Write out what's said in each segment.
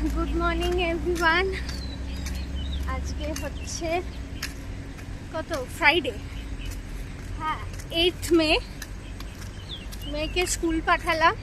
Good morning everyone. আজকে হচ্ছে কত, ফ্রাইডে। হ্যাঁ, 8 মে। মেয়েকে স্কুল পাঠালাম,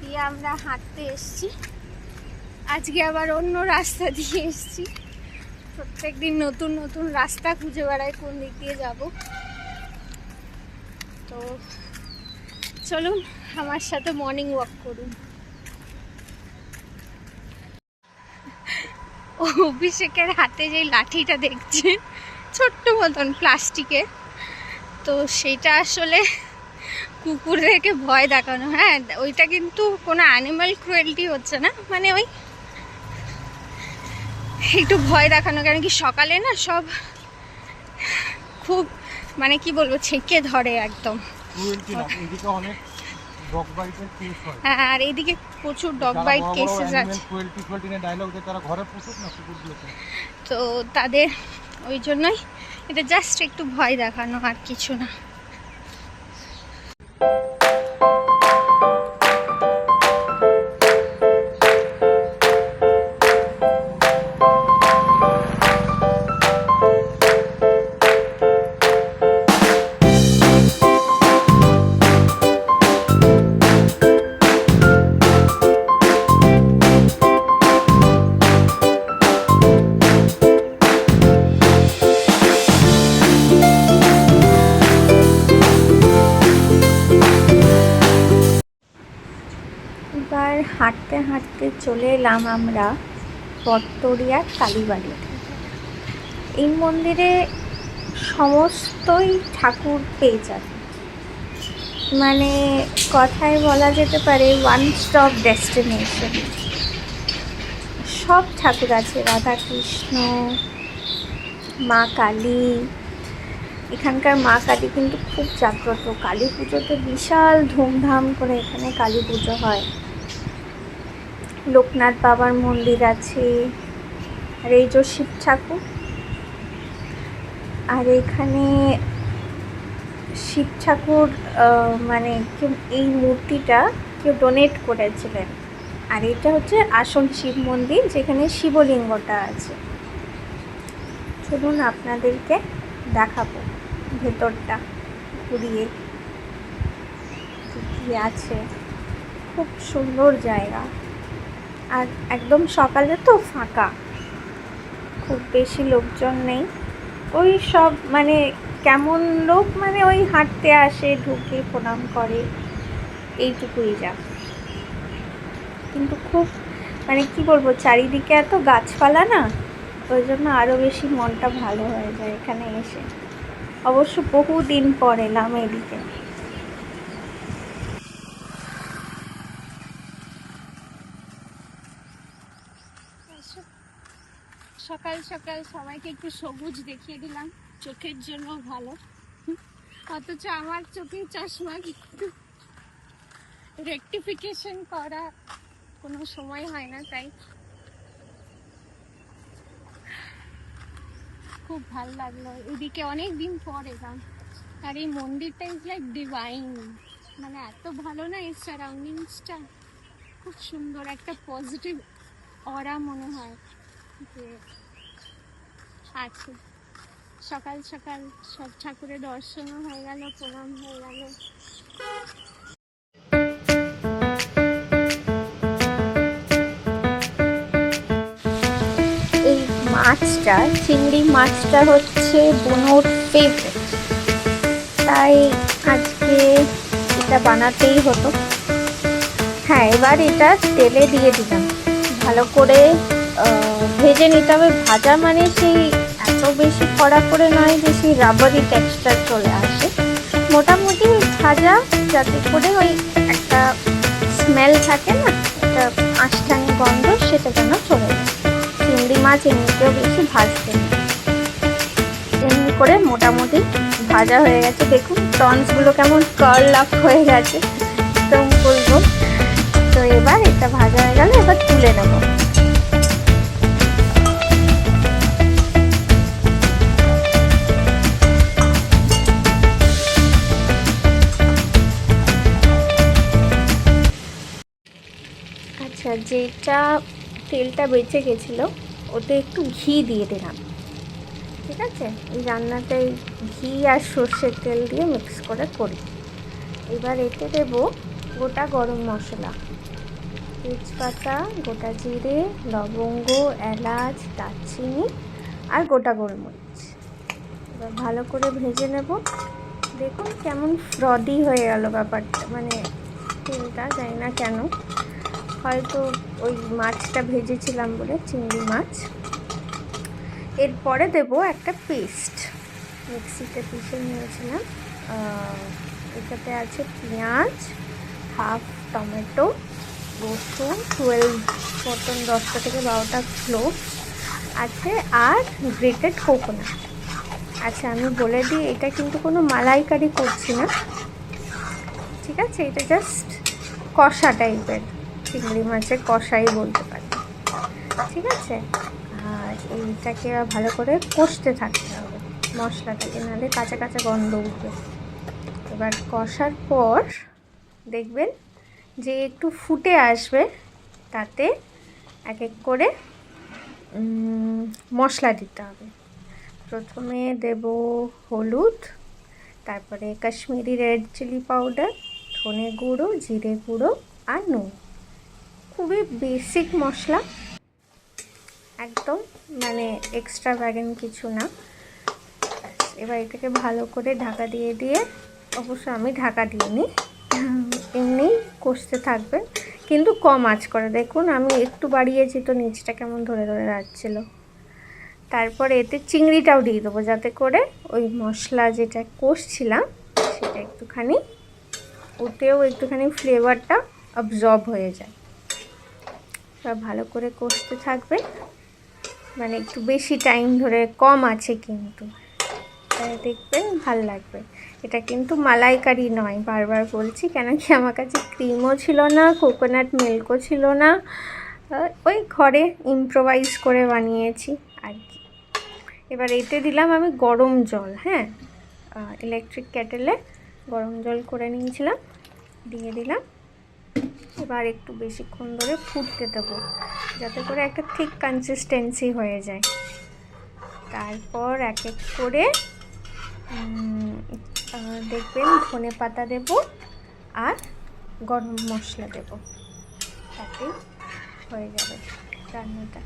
দিয়ে আমরা হাঁটতে এসছি। আজকে আবার অন্য রাস্তা দিয়ে এসছি। প্রত্যেক দিন নতুন নতুন রাস্তা খুঁজে বেড়াই কোন দিক দিয়ে যাব। তো চলুন আমার সাথে মর্নিং ওয়াক করুন। অভিষেকের হাতে যে লাঠিটা দেখছেন, ছোট্ট মতন প্লাস্টিকের, তো সেটা আসলে কুকুরদেরকে ভয় দেখানো। হ্যাঁ, ওইটা কিন্তু কোনো অ্যানিমাল ক্রুয়েলটি হচ্ছে না, মানে ওই একটু ভয় দেখানো। কারণ কি সকালে না সব খুব মানে কি বলবো ছেঁকে ধরে একদম। হ্যাঁ, আর এইদিকে প্রচুর ডগ বাইট কেসেস আছে, তো তাদের ওই জন্যই এটা জাস্ট একটু ভয় দেখানো, আর কিছু না। এবার হাঁটতে হাঁটতে চলে এলাম আমরা পট্টরিয়ার কালীবাড়ি। এই মন্দিরে সমস্তই ঠাকুর পেয়ে যাবে, মানে কথায় বলা যেতে পারে ওয়ান স্টপ ডেস্টিনেশন। সব ঠাকুর আছে, রাধাকৃষ্ণ, মা কালী। এখানকার মা কালী কিন্তু খুব জাগ্রত। কালী পুজোতে বিশাল ধুমধাম করে এখানে কালী পুজো হয়। লোকনাথ বাবার মন্দির আছে, আর এই যে শিব ঠাকুর। আর এখানে শিব ঠাকুর মানে এই মূর্তিটা কেউ ডোনেট করেছিলেন। আর এটা হচ্ছে আসল শিব মন্দির, যেখানে শিবলিঙ্গটা আছে। চলুন আপনাদেরকে দেখাবো ভেতরটা ঘুরিয়ে কি আছে। খুব সুন্দর জায়গা, আর একদম সকালে তো ফাঁকা, খুব বেশি লোকজন নেই। ওই সব মানে কেমন লোক, মানে ওই হাঁটতে আসে, ঢুকে প্রণাম করে, এইটুকুই যা। কিন্তু খুব মানে কি বলবো, চারিদিকে এত গাছপালা না, ওই জন্য আরও বেশি মনটা ভালো হয়ে যায় এখানে এসে। অবশ্য বহুদিন পর এলাম এদিকে। সকাল সকাল সবাইকে একটু সবুজ দেখিয়ে দিলাম, চোখের জন্য ভালো। অথচ আমার চোখে চশমা, কিন্তু রেকটিফিকেশন করা কোনো সময় হয় না, তাই খুব ভালো লাগলো। এদিকে অনেক দিন পর এলাম, আর এই মন্দিরটা ইজ লাইক ডিভাইন। মানে এত ভালো না, এই সারাউন্ডিংসটা খুব সুন্দর, একটা পজিটিভ অরা মনে হয় যে আছে। সকাল সকাল সব ঠাকুরের দর্শনও হয়ে গেল, প্রণাম হয়ে গেল। এই মাছটা, চিংড়ি মাছটা হচ্ছে বুনোর ফেভারিট, তাই আজকে এটা বানাতেই হতো। হ্যাঁ, এবার এটা তেলে দিয়ে দিলাম, ভালো করে ভেজে নিতে হবে। ভাজা মানে সেই এত বেশি কড়া করে নয় যে সেই রাবারি টেক্সচার চলে আসে, মোটামুটি ভাজা, যাতে করে ওই একটা স্মেল থাকে না, একটা আষ্টানি গন্ধ, সেটা যেন চলে যায়। চিংড়ি মাছ এমনিতেও বেশি ভাজতে নেই। এমনি করে মোটামুটি ভাজা হয়ে গেছে। দেখুন প্রনসগুলো কেমন কার্ল আপ হয়ে গেছে, একদম বলবো। তো এবার এটা ভাজা হয়ে গেল, এবার তুলে নেব। আচ্ছা, যেটা তেলটা বেঁচে গেছিলো, ওতে একটু ঘি দিয়ে দিলাম। ঠিক আছে, এই রান্নাটাই ঘি আর সর্ষের তেল দিয়ে মিক্স করে করি। এবার এতে দেব গোটা গরম মশলা, তেজপাতা, গোটা জিরে, লবঙ্গ, এলাচ, দারচিনি আর গোটা গোলমরিচ। এবার ভালো করে ভেজে নেব। দেখুন কেমন ফ্রদি হয়ে গেল ব্যাপারটা, মানে তেলটা, জানি না কেন, হয়তো ওই মাছটা ভেজেছিলাম বলে, চিংড়ি মাছ। এরপরে দেব একটা পেস্ট, মিক্সিতে পিষে নিয়েছিলাম। এটাতে আছে পেঁয়াজ, হাফ টমেটো, রসুন, 12 মতন, 10টা থেকে 12টা ক্লোভ আছে, আর গ্রেটেড কোকোনাট। আচ্ছা, আমি বলে দিই, এটা কিন্তু কোনো মালাইকারি করছি না, ঠিক আছে? এটা জাস্ট কষা টাইপের, চিংড়ি মাছের কষাই বলতে পারি, ঠিক আছে? আর এইটাকে ভালো করে কষতে থাকতে হবে মশলাটাকে, নাহলে কাঁচা কাঁচা গন্ধ উঠবে। এবার কষার পর দেখবেন যে একটু ফুটে আসবে, তাতে এক এক করে মশলা দিতে হবে। প্রথমে দেব হলুদ, তারপরে কাশ্মীরি রেড চিলি পাউডার, ধনে গুঁড়ো, জিরে গুঁড়ো আর নুন। খুবই বেসিক মশলা, একদম মানে এক্সট্রা ভ্যাগেন কিছু না। এবার এটাকে ভালো করে ঢাকা দিয়ে দিয়ে, অবশ্য আমি ঢাকা দিইনি, এমনি কষতে থাকবে, কিন্তু কম আঁচ করে। দেখুন আমি একটু বাড়িয়েছি তো নিচটা কেমন ধরে ধরে যাচ্ছিল। তারপরে এতে চিংড়িটাও দিয়ে দেবো, যাতে করে ওই মশলা যেটা কষছিলাম সেটা একটুখানি, ওতেও একটুখানি ফ্লেভারটা অবজর্ব হয়ে যায়। সব ভালো করে কষতে থাকবে, মানে একটু বেশি টাইম ধরে, কম আছে কিন্তু, দেখবেন ভাল লাগবে। এটা কিন্তু মালাইকারি নয়, বারবার বলছি, কেন কি আমার কাছে ক্রিমও ছিল না, কোকোনাট মিল্কও ছিল না, ওই ঘরে ইম্প্রোভাইজ করে বানিয়েছি আর কি। এবার এতে দিলাম আমি গরম জল, হ্যাঁ, ইলেকট্রিক কেটেলে গরম জল করে নিয়েছিলাম, দিয়ে দিলাম। এবার একটু বেশিক্ষণ ধরে ফুটতে দেবো, যাতে করে একটা ঠিক কনসিস্টেন্সি হয়ে যায়। তারপর এক এক করে দেখবেন ধনে পাতা দেব আর গরম মশলা দেব, তাতেই হয়ে যাবে রান্নাটা।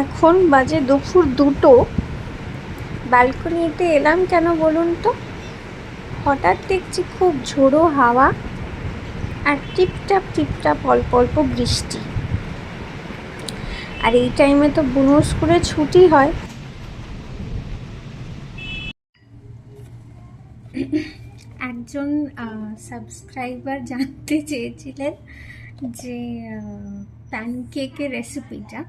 এখন বাজে দুপুর 2টো। ব্যালকনিতে এলাম কেন বলুন তো? হঠাৎ দেখছি খুব ঝোড়ো হাওয়া আর টিপটাপ টিপটাপ অল্প অল্প বৃষ্টি। আর এই টাইমে তো বুনো স্কুলে ছুটি হয়। একজন সাবস্ক্রাইবার জানতে চেয়েছিলেন যে প্যানকেকের রেসিপিটা,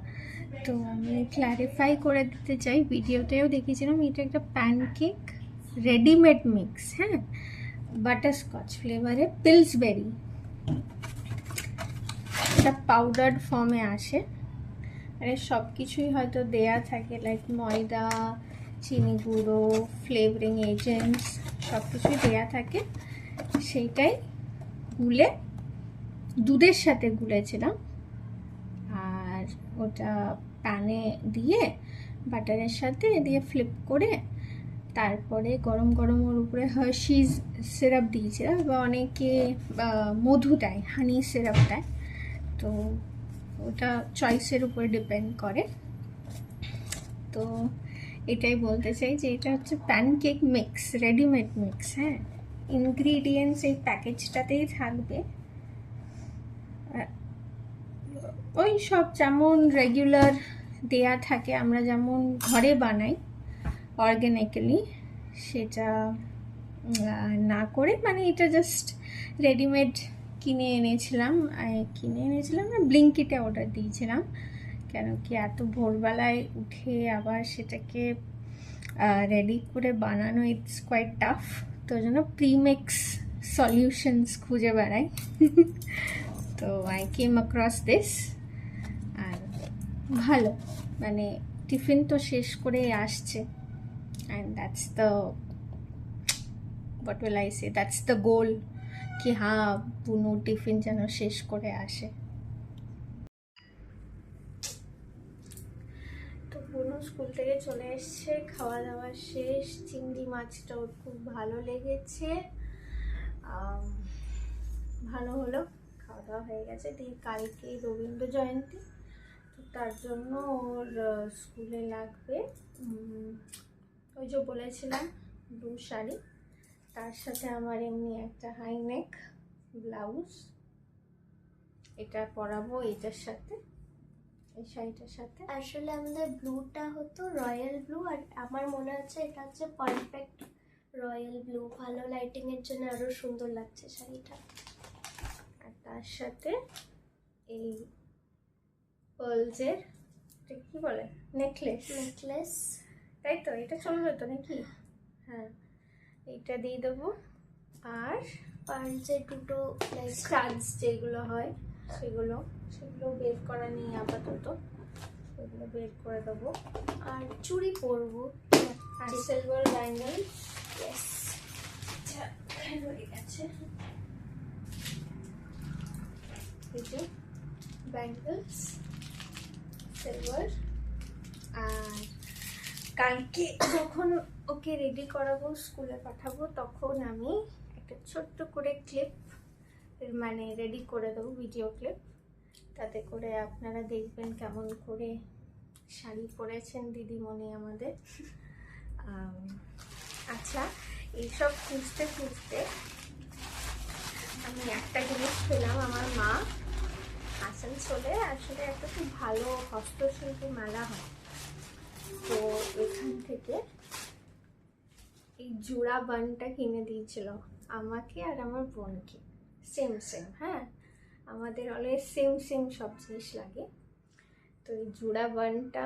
তো আমি ক্ল্যারিফাই করে দিতে চাই, ভিডিওতেও দেখেছিলাম এটা একটা প্যানকেক রেডিমেড মিক্স, হ্যাঁ, বাটারস্কচ ফ্লেভারে পিলসবেরি, এটা পাউডার ফর্মে আসে, মানে সব কিছুই হয়তো দেয়া থাকে, লাইক ময়দা, চিনি গুঁড়ো, ফ্লেভারিং এজেন্টস সব কিছুই দেয়া থাকে, সেইটাই গুলে দুধের সাথে গুলেছিলাম, আর ওটা প্যানে দিয়ে বাটারের সাথে দিয়ে ফ্লিপ করে তারপরে গরম গরম ওর উপরে হার্শিজ সিরাপ দিয়েছিলাম, বা অনেকে মধু দেয়, হানি সিরাপ দেয়, তো ওটা চয়েসের উপরে ডিপেন্ড করে। তো এটাই বলতে চাই যে এটা হচ্ছে প্যানকেক মিক্স, রেডিমেড মিক্স, হ্যাঁ, ইনগ্রিডিয়েন্টস এই প্যাকেজটাতেই থাকবে, ওই সব যেমন রেগুলার দেয়া থাকে, আমরা যেমন ঘরে বানাই অর্গ্যানিক্যালি, সেটা না করে, মানে এটা জাস্ট রেডিমেড কিনে এনেছিলাম না, ব্লিঙ্কিটে অর্ডার দিয়েছিলাম, কেন কি এত ভোরবেলায় উঠে আবার সেটাকে রেডি করে বানানো ইটস কোয়াইট টাফ, তো জন্য প্রিমিক্স সলিউশনস খুঁজে বেড়াই। তো আই কেম অ্যাক্রস দিস, আর ভালো, মানে টিফিন তো শেষ করে আসছে, and that's the what will I say, that's the goal, कि हाँ बुनू टिफिन যেন শেষ করে আসে। তো বুনু স্কুল থেকে চলে এসছে, খাওয়া দাওয়া শেষ, চিংড়ি মাছটা ওর খুব ভালো লেগেছে, ভালো হলো, খাওয়া দাওয়া হয়ে গেছে। দিয়ে কালকে রবীন্দ্র জয়ন্তী, তো তার জন্য ওর স্কুলে লাগবে ওই যে বলেছিলাম ব্লু শাড়ি, তার সাথে আমার এমনি একটা হাই নেক ব্লাউজ, এটা পরাবো এটার সাথে, এই শাড়িটার সাথে। আসলে আমাদের ব্লুটা হতো রয়্যাল ব্লু, আর আমার মনে হচ্ছে এটা হচ্ছে পারফেক্ট রয়্যাল ব্লু, ভালো লাইটিং এর জন্য আরো সুন্দর লাগছে শাড়িটা। আর তার সাথে এই পার্লসের, কি বলে, নেকলেস, তাই তো, এটা চলবে তো নাকি? হ্যাঁ, এইটা দিয়ে দেবো, আর পার্লসের দুটো স্টাডস যেগুলো হয় সেগুলো বের করা নিয়ে আপাতত, সেগুলো বের করে দেবো, আর চুড়ি পরবো, আর সিলভার ব্যাঙ্গেল, ইয়েস, হয়ে গেছে, এই যে ব্যাঙ্গেলস সিলভার। আর কালকে যখন ওকে রেডি করাবো, স্কুলে পাঠাবো, তখন আমি একটা ছোট্ট করে ক্লিপ মানে রেডি করে দেবো, ভিডিও ক্লিপ, তাতে করে আপনারা দেখবেন কেমন করে শাড়ি পরেছেন দিদিমণি আমাদের। আচ্ছা, এইসব খুঁজতে খুঁজতে আমি একটা জিনিস পেলাম, আমার মা আসানসোলে আসলে একটা খুব ভালো হস্তশিল্প মেলা হয়, তো এখান থেকে এই জোড়া বানটা কিনে দিয়েছিল আমাকে আর আমার বোনকে, সেম, হ্যাঁ, আমাদের অলওয়েজ সেম সব জিনিস লাগে, তো এই জোড়া বানটা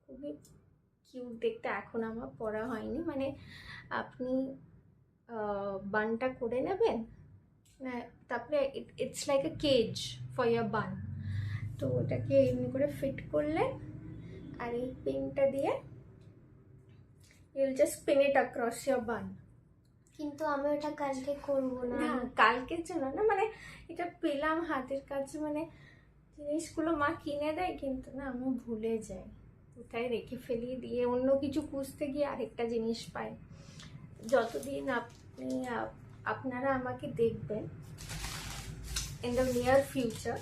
খুবই কিউট দেখতে, এখন আমার পরা হয়নি, মানে আপনি বানটা করে নেবেন না, তারপরে it's like a cage for hair bun, তো ওটাকে এমনি করে ফিট করলে, আর এই পিনটা দিয়ে you'll just pin it across your bun. কিন্তু আমি ওটা কালকে করবো না, কালকের জন্য না, মানে এটা পেলাম হাতের কাছে, মানে জিনিসগুলো মা কিনে দেয় কিন্তু না আমি ভুলে যাই, কোথায় রেখে ফেলি, দিয়ে অন্য কিছু খুঁজতে গিয়ে আরেকটা জিনিস পাই। যতদিন আপনারা আমাকে দেখবেন ইন দ্য নিয়ার ফিউচার,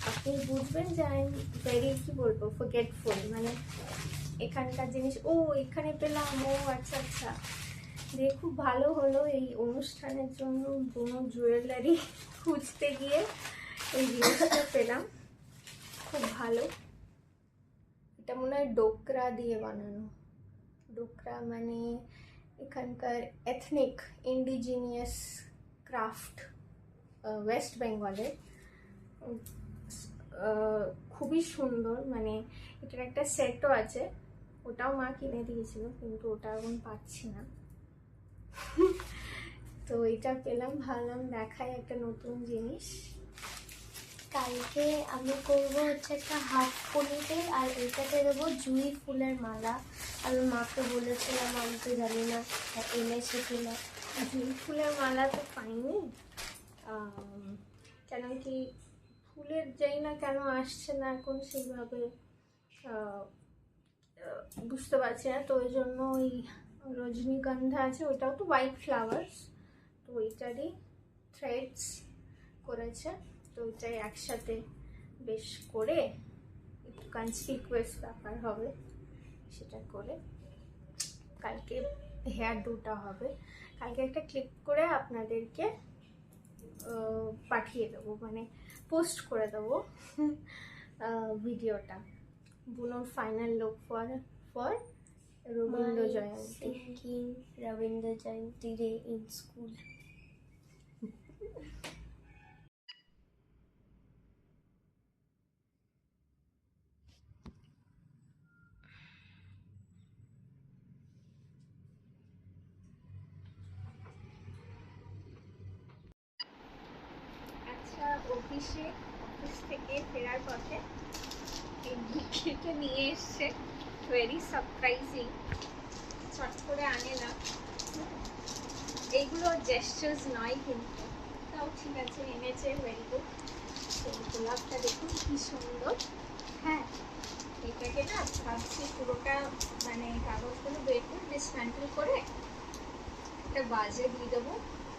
আপনি বুঝবেন যে আই এম ভেরি, কি বলবো, ফরগেটফুল, মানে এখানকার জিনিস, ও এখানে পেলাম, ও আচ্ছা, দিয়ে খুব ভালো হলো, এই অনুষ্ঠানের জন্য কোনো জুয়েলারি খুঁজতে গিয়ে এই জিনিসটা পেলাম, খুব ভালো। এটা মনে হয় ডোকরা দিয়ে বানানো, ডোকরা মানে এখানকার এথনিক ইন্ডিজিনিয়াস ক্রাফট ওয়েস্ট বেঙ্গলের। খুবই সুন্দর, মানে এটার একটা সেটও আছে, ওটাও মা কিনে দিয়েছিল কিন্তু ওটা এখন পাচ্ছি না। তো এটা পেলাম, ভাবলাম দেখাই একটা নতুন জিনিস। কালকে আমি করবো হচ্ছে একটা হাফ পনিতে, আর এটাতে দেবো জুঁই ফুলের মালা। আমি মাকে বলেছিলাম, আমি তো জানি না এনেছে কিনা। জুঁই ফুলের মালা তো পাইনি, কেন কি ফুলের যাই না কেন আসছে না এখন সেইভাবে বুঝতে পারছি না। তো ওই জন্য ওই রজনীগন্ধা আছে, ওইটাও তো হোয়াইট ফ্লাওয়ার্স, তো ওইটারই থ্রেডস করেছে। তো ওইটাই একসাথে বেশ করে একটু কনসপিকুয়াস ব্যাপার হবে, সেটা করে কালকে হেয়ার ডুটা হবে। কালকে একটা ক্লিপ করে আপনাদেরকে পাঠিয়ে দেবো, মানে পোস্ট করে দেবো ভিডিওটা। বুনোর final look for Rabindra Jayanti. Singing Rabindra Jayanti day in school. আচ্ছা, অফিস থেকে ফেরার পথে এই বুকেটা নিয়ে এসছে, ভেরি সারপ্রাইজিং। চট করে আনলাম, এইগুলো জেস্টার্স নয় কিন্তু, তাও ঠিক আছে এনেছে, ভেরি গুড। তো গোলাপটা দেখুন কি সুন্দর। হ্যাঁ, এটাকে না ভাবছি পুরোটা মানে কাগজগুলো বের করে ডিসম্যান্টেল করে একটা বাজে দিয়ে দেবো,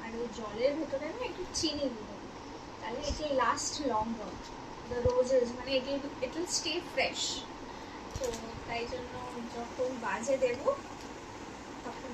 আর ওই জলের ভেতরে না একটু চিনি দিয়ে দেবো, তাহলে it will last longer. The roses মানে ইট উইল স্টে ফ্রেশ। তো তাই জন্য যখন বাজে দেবো তখন